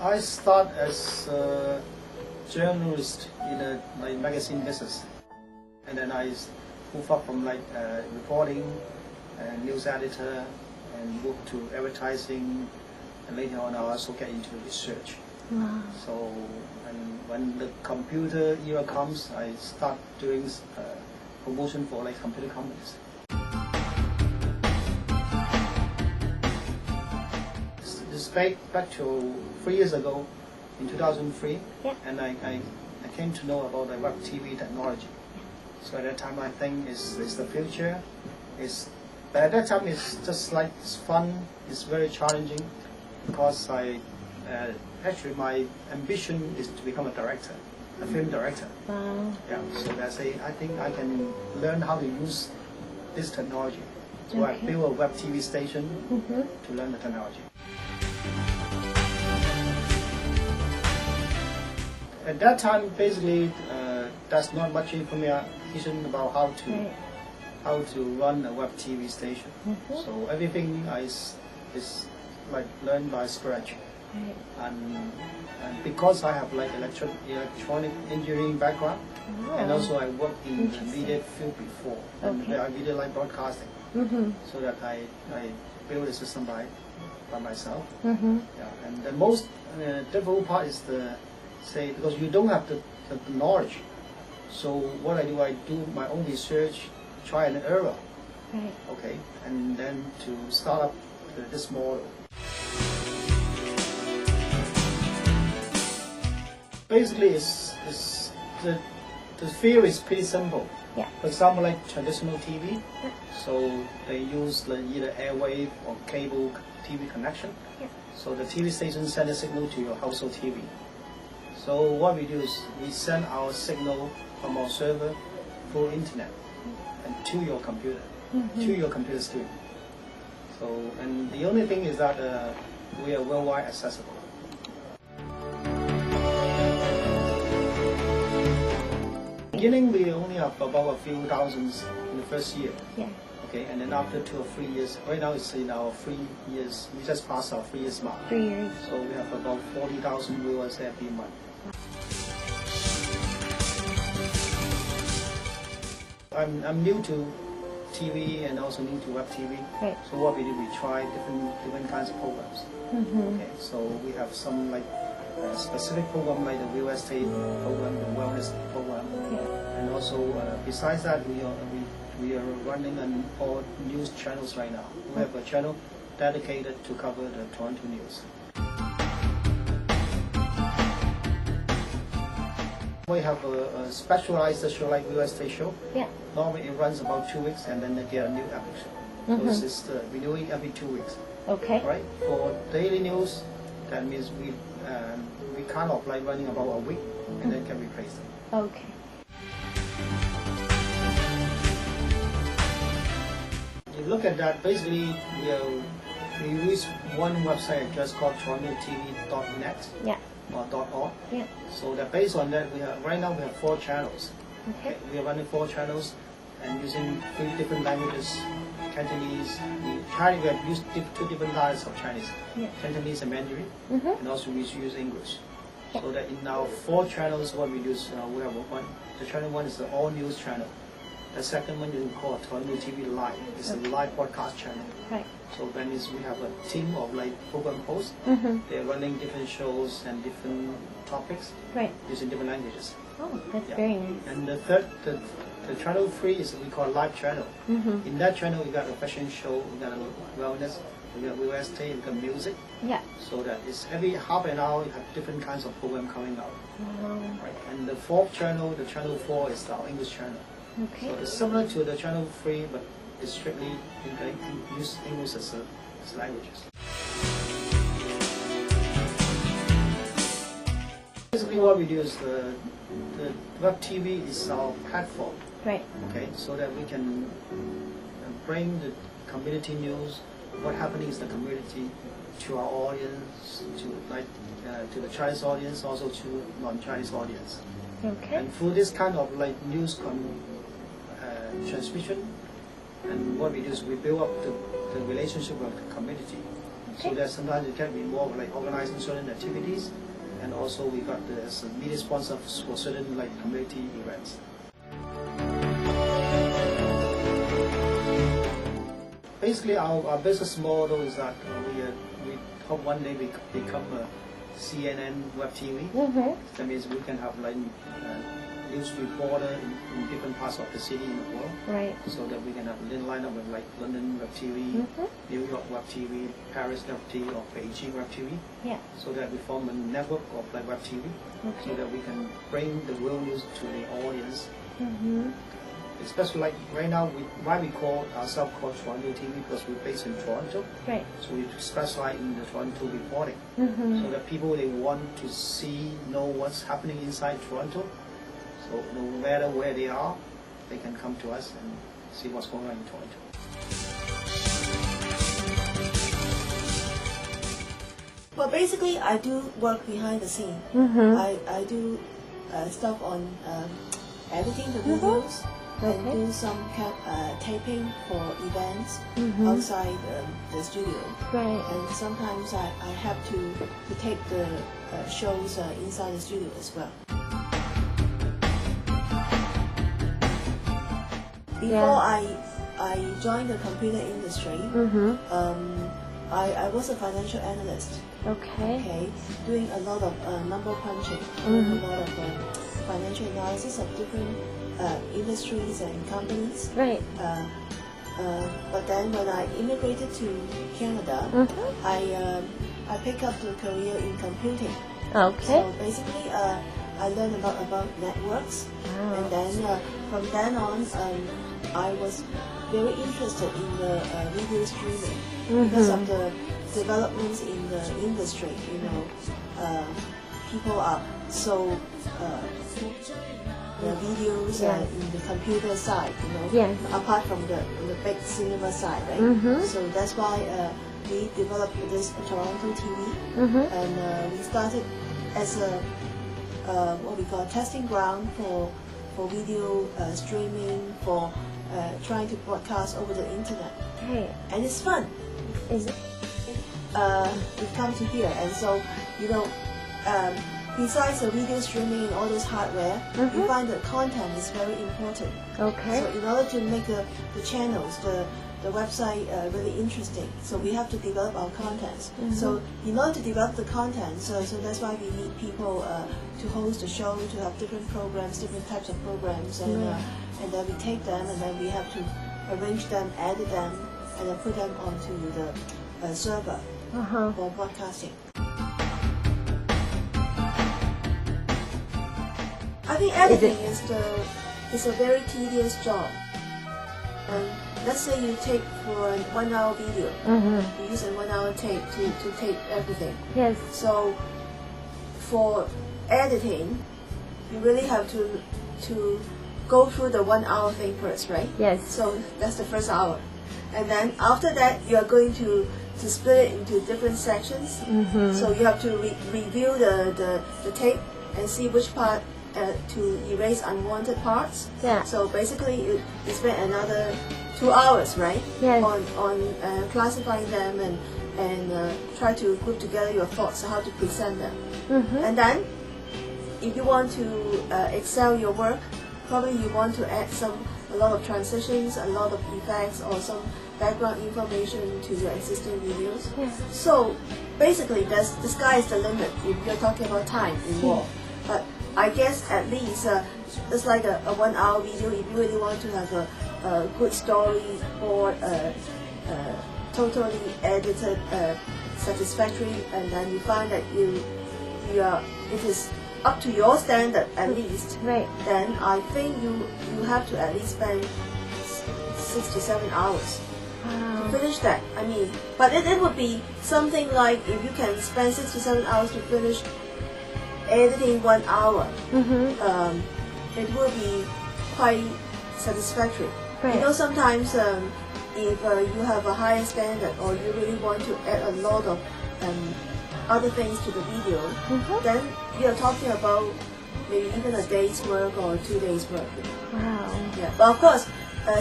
I start as a journalist in a magazine business, and then I move up from reporting, news editor, and move to advertising, and later on I also get into research. Wow. So, and when the computer era comes, I start doing promotion for computer companies. This back to 3 years ago, in 2003, yeah. and I came to know about the web TV technology. So at that time, I think it's the future. But at that time, it's just it's fun. It's very challenging because actually my ambition is to become a director, a film director. Wow. Yeah. So I think I can learn how to use this technology. So I built a web TV station to learn the technology. At that time, basically, there's not much information about how to run a web TV station. So everything is learned by scratch. And because I have electronic engineering background, and also I worked in the media field before, and I really like broadcasting. So that I built a system by myself. Yeah. And the most difficult part is because you don't have the knowledge. So what I do my own research, try and error. Right. Okay, and then to start up this model. Basically, the theory is pretty simple. Yeah. For example, like traditional TV, so they use either airwave or cable TV connection. Yeah. So the TV station sends a signal to your household TV. So what we do is we send our signal from our server through internet and to your computer, to your computer screen. So, and the only thing is that we are worldwide accessible. Beginning, we only have about a few thousands in the first year. Yeah. Okay, and then after 2 or 3 years, right now it's in our 3 years, we just passed our 3 years mark. 3 years. So we have about 40,000 viewers every month. I'm new to TV and also new to web TV. Right. So what we do, we try different kinds of programs. Okay, so we have some specific program like the real estate program, the wellness program, and also besides that, we are running on all news channels right now. We have a channel dedicated to cover the Toronto news. We have a specialized show like real estate show. Yeah. Normally it runs about 2 weeks and then they get a new episode. So it's renewing every 2 weeks. Okay. Right? For daily news, that means we kind of running about a week and then can replace them. Okay. You look at that, basically we use one website address called TorontoTV.net. Yeah. Or .org. Yeah. So that based on that, right now we have 4 channels. Okay. We are running 4 channels and using 3 different languages: Cantonese. We have used 2 different dialects of Chinese: Cantonese and Mandarin, and also we use English. So that in our 4 channels, what we use, we have one. The channel 1 is the all news channel. The second one is called TorontoTV Live. It's a live broadcast channel. Right. So that means we have a team of program hosts. They're running different shows and different topics using different languages. Oh, that's very nice. And the third, the channel 3 is we call live channel. In that channel, we got a fashion show, we got a wellness, we got real estate, we got music. Yeah. So that it's every half an hour you have different kinds of program coming out. Right. And the 4th channel, the channel 4 is our English channel. Okay. So it's similar to the channel 3, but it's strictly use English as languages. Basically, what we do is the web TV is our platform. Right. Okay, so that we can bring the community news, what happening in the community, to our audience, to the Chinese audience, also to non-Chinese audience. Okay. And through this kind of news transmission, and what we do is we build up the relationship with the community. Okay. So that sometimes it can be more like organizing certain activities, and also we got some media sponsors for certain like community events. Basically, our business model is that we hope one day we become a CNN web TV. That means we can have like news reporter in different parts of the city in the world. Right. So that we can have a line up with like London web TV, New York web TV, Paris web TV, or Beijing web TV. Yeah. So that we form a network of like web TV, so that we can bring the world news to the audience. Especially like right now, why we call ourselves called TorontoTV, because we're based in Toronto. Right. So we specialize in the Toronto reporting, so that people they want to know what's happening inside Toronto. So no matter where they are, they can come to us and see what's going on in Toronto. Well, basically, I do work behind the scene. I do stuff on editing the videos. And do some taping for events outside the studio. Right. And sometimes I have to tape the shows inside the studio as well. Before I joined the computer industry, I was a financial analyst. Okay. Doing a lot of number punching, doing a lot of financial analysis of different industries and companies. Right. But then when I immigrated to Canada, I picked up the career in computing. Okay. So basically, I learned a lot about networks, and then from then on, I was very interested in the video streaming because of the developments in the industry. You know, people are so. The videos in the computer side, you know, apart from the big cinema side, right? So that's why we developed this TorontoTV, and we started as a what we call testing ground for video streaming, for trying to broadcast over the internet. Hey. And it's fun. Is it? We come to here, and so you know. Besides the video streaming and all those hardware, you find that content is very important. Okay. So in order to make the channels, the website really interesting, so we have to develop our contents. So in order to develop the content, so that's why we need people to host the show, to have different programs, different types of programs, and then we take them and then we have to arrange them, edit them, and then put them onto the server for broadcasting. I think editing is a very tedious job. And let's say you take for a 1 hour video, you use a 1 hour tape to tape everything. Yes. So for editing, you really have to go through the 1 hour thing first, right? Yes. So that's the first hour. And then after that, you are going to split it into different sections. So you have to review the tape and see which part to erase unwanted parts. Yeah. So basically, you spend another 2 hours, right? Yes. On classifying them and try to group together your thoughts how to present them. And then, if you want to excel your work, probably you want to add a lot of transitions, a lot of effects, or some background information to your existing videos. Yeah. So basically, the sky is the limit if you're talking about time involved. But I guess at least it's like a 1 hour video. If you really want to have a good story or totally edited, satisfactory, and then you find that it is up to your standard at least. Right. Then I think you have to at least spend 6 to 7 hours to finish that. I mean, but it would be something like if you can spend 6 to 7 hours to finish editing 1 hour, it will be quite satisfactory. Right. You know, sometimes if you have a higher standard or you really want to add a lot of other things to the video, then you're talking about maybe even a day's work or 2 days work. Wow. Yeah, but of course,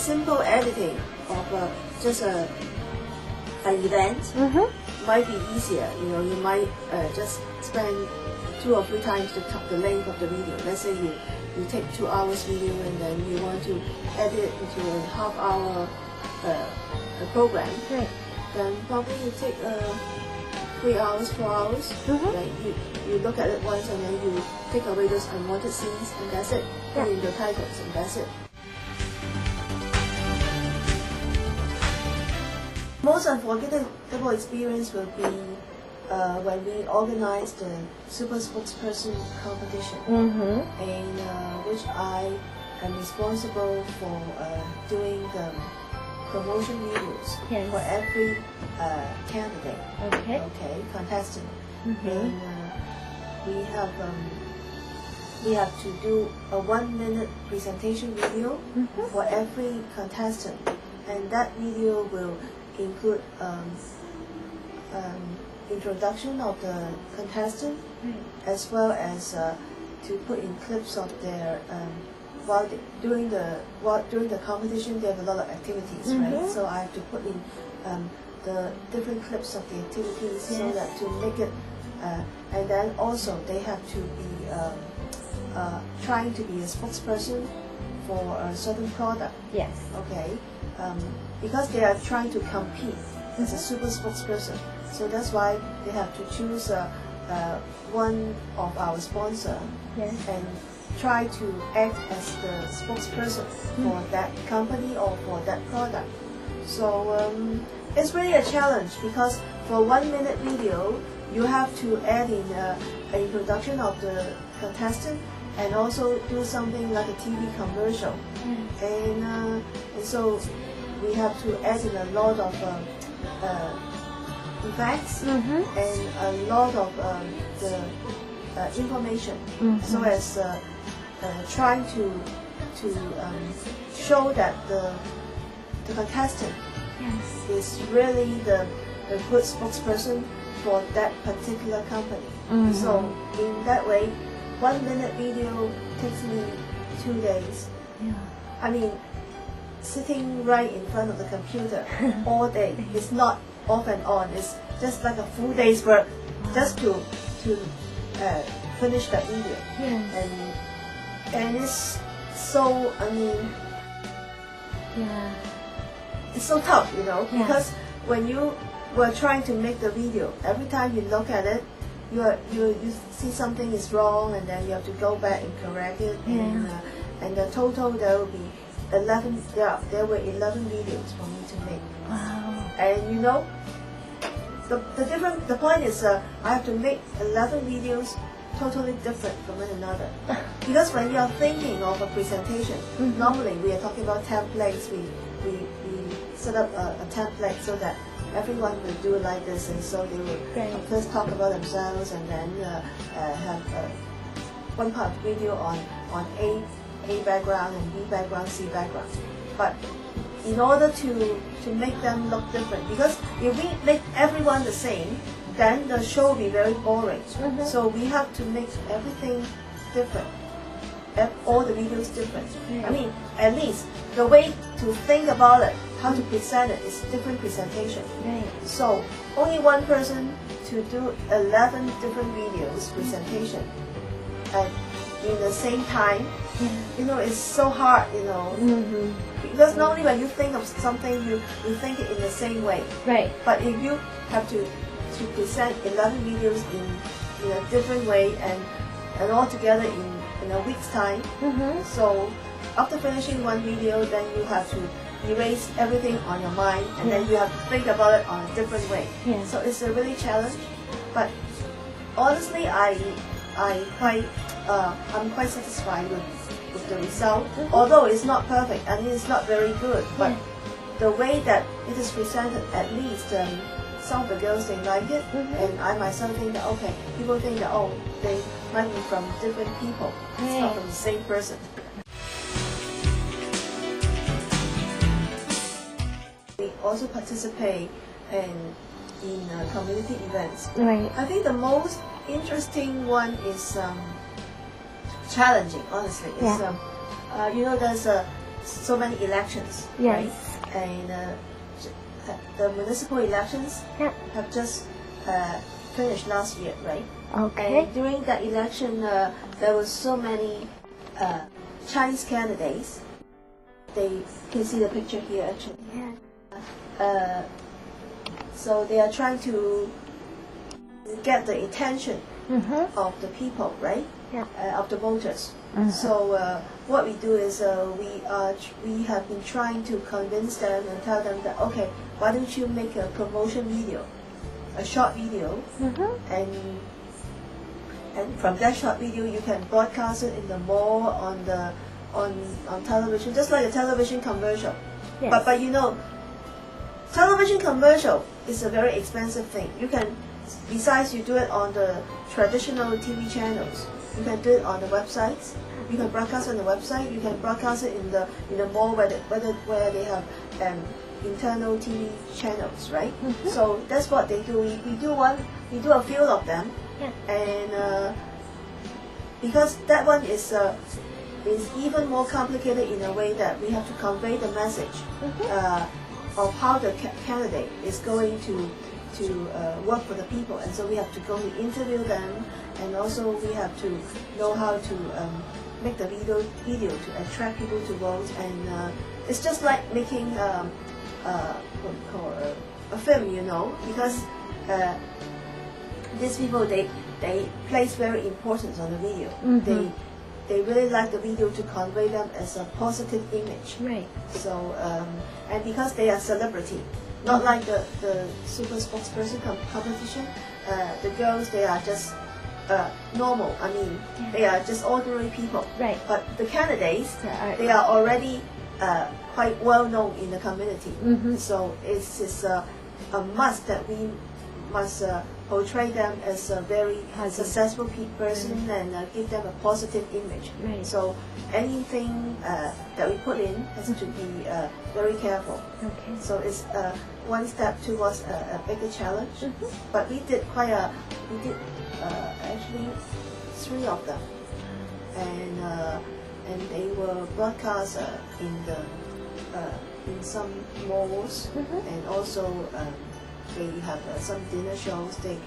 simple editing of just an event, Mm-hmm. might be easier. You might just spend 2 or 3 times the length of the video. Let's say you take 2 hours video and then you want to edit into a half-hour program. Right. Then probably you take 3 hours, 4 hours. Mhm. Like you look at it once and then you take away those unwanted scenes and that's it. Put in the titles and that's it. Most unforgettable experience will be when we organized the Super Spokesperson competition, Mm-hmm. and which I am responsible for doing the promotion videos Yes. for every candidate, Okay. contestant. Mm-hmm. And we have to do a 1-minute presentation video Mhm. for every contestant, and that video will include introduction of the contestant, as well as to put in clips of their during the competition. They have a lot of activities, right? Mhm. So I have to put in the different clips of the activities so Yes. that to make it, and then also they have to be trying to be a spokesperson for a certain product. Yes. Okay, because they are trying to compete as a super spokesperson, so that's why they have to choose one of our sponsor Yes. and try to act as the spokesperson for that company or for that product. So it's really a challenge because for 1-minute video, you have to add in an introduction of the contestant and also do something like a TV commercial. And so we have to add in a lot of effects Mm-hmm. and a lot of the information, so as trying to show that the contestant Yes. is really the good spokesperson for that particular company. Mhm. So in that way, 1-minute video takes me 2 days. Yeah. I mean, sitting right in front of the computer all day. It's not off and on. It's just like a full day's work just to finish that video. Yes. And it's so, I mean, Yeah. it's so tough, Yeah. because when you were trying to make the video, every time you look at it, you see something is wrong, and then you have to go back and correct it. And the total there will be 11. There were 11 videos for me to make. Wow. And the point is I have to make 11 videos totally different from one another. Because when you are thinking of a presentation, normally we are talking about templates. We set up a template so that everyone will do like this, and so they will first talk about themselves and then have one part of the video on A background and B background, C background. But in order to make them look different, because if we make everyone the same, then the show will be very boring. So we have to make everything different, all the videos different. I mean, at least the way to think about it, how to present it, is different presentation. Right. So only one person to do 11 different videos presentation and in the same time, it's so hard, Mm-hmm. because normally when you think of something, you think it in the same way. Right. But if you have to present 11 videos in a different way and all together in a week's time, so after finishing one video, then you have to erase everything on your mind, and then you have to think about it on a different way. So it's a really challenge. But honestly, I'm quite satisfied with the result. Although it's not perfect, I mean it's not very good, but the way that it is presented, at least some of the girls, they like it, and I myself think that people think that they might be from different people, it's not from the same person. We also participate in community events. Right. I think the most interesting one is challenging, honestly. It's, there's so many elections. Yes. Right? And the municipal elections Yeah. have just finished last year, right? Okay. And during that election, there was so many Chinese candidates. They can see the picture here actually. Yeah. So they are trying to get the attention of the people, right? Yeah. Of the voters. So what we do is we have been trying to convince them and tell them that okay, why don't you make a promotion video, a short video, and from that short video you can broadcast it in the mall on television, just like a television commercial. Yes. But you know, television commercial is a very expensive thing. You can, besides you do it on the traditional TV channels, you can do it on the websites. You can broadcast on the website. You can broadcast it in the mall where they have internal TV channels, right? So that's what they do. We do a few of them, and because that one is even more complicated in a way that we have to convey the message of how the candidate is going to work for the people, and so we have to go to interview them, and also we have to know how to make the video to attract people to vote, and it's just like making what we call a film, you know, because these people they place very importance on the video. They really like the video to convey them as a positive image. Right. So and because they are celebrity, not like the super spokesperson competition, the girls they are just normal. I mean, they are just ordinary people. Right. But the candidates, they are already quite well known in the community. So it's a must that we must portray them as a very successful person and give them a positive image. Right. So anything that we put in has to be very careful. Okay. So it's one step towards a bigger challenge. But we did actually 3 of them, and they were broadcast in some malls, and also they have some dinner shows. They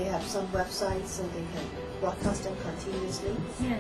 have some websites, so they can broadcast them continuously. Yeah.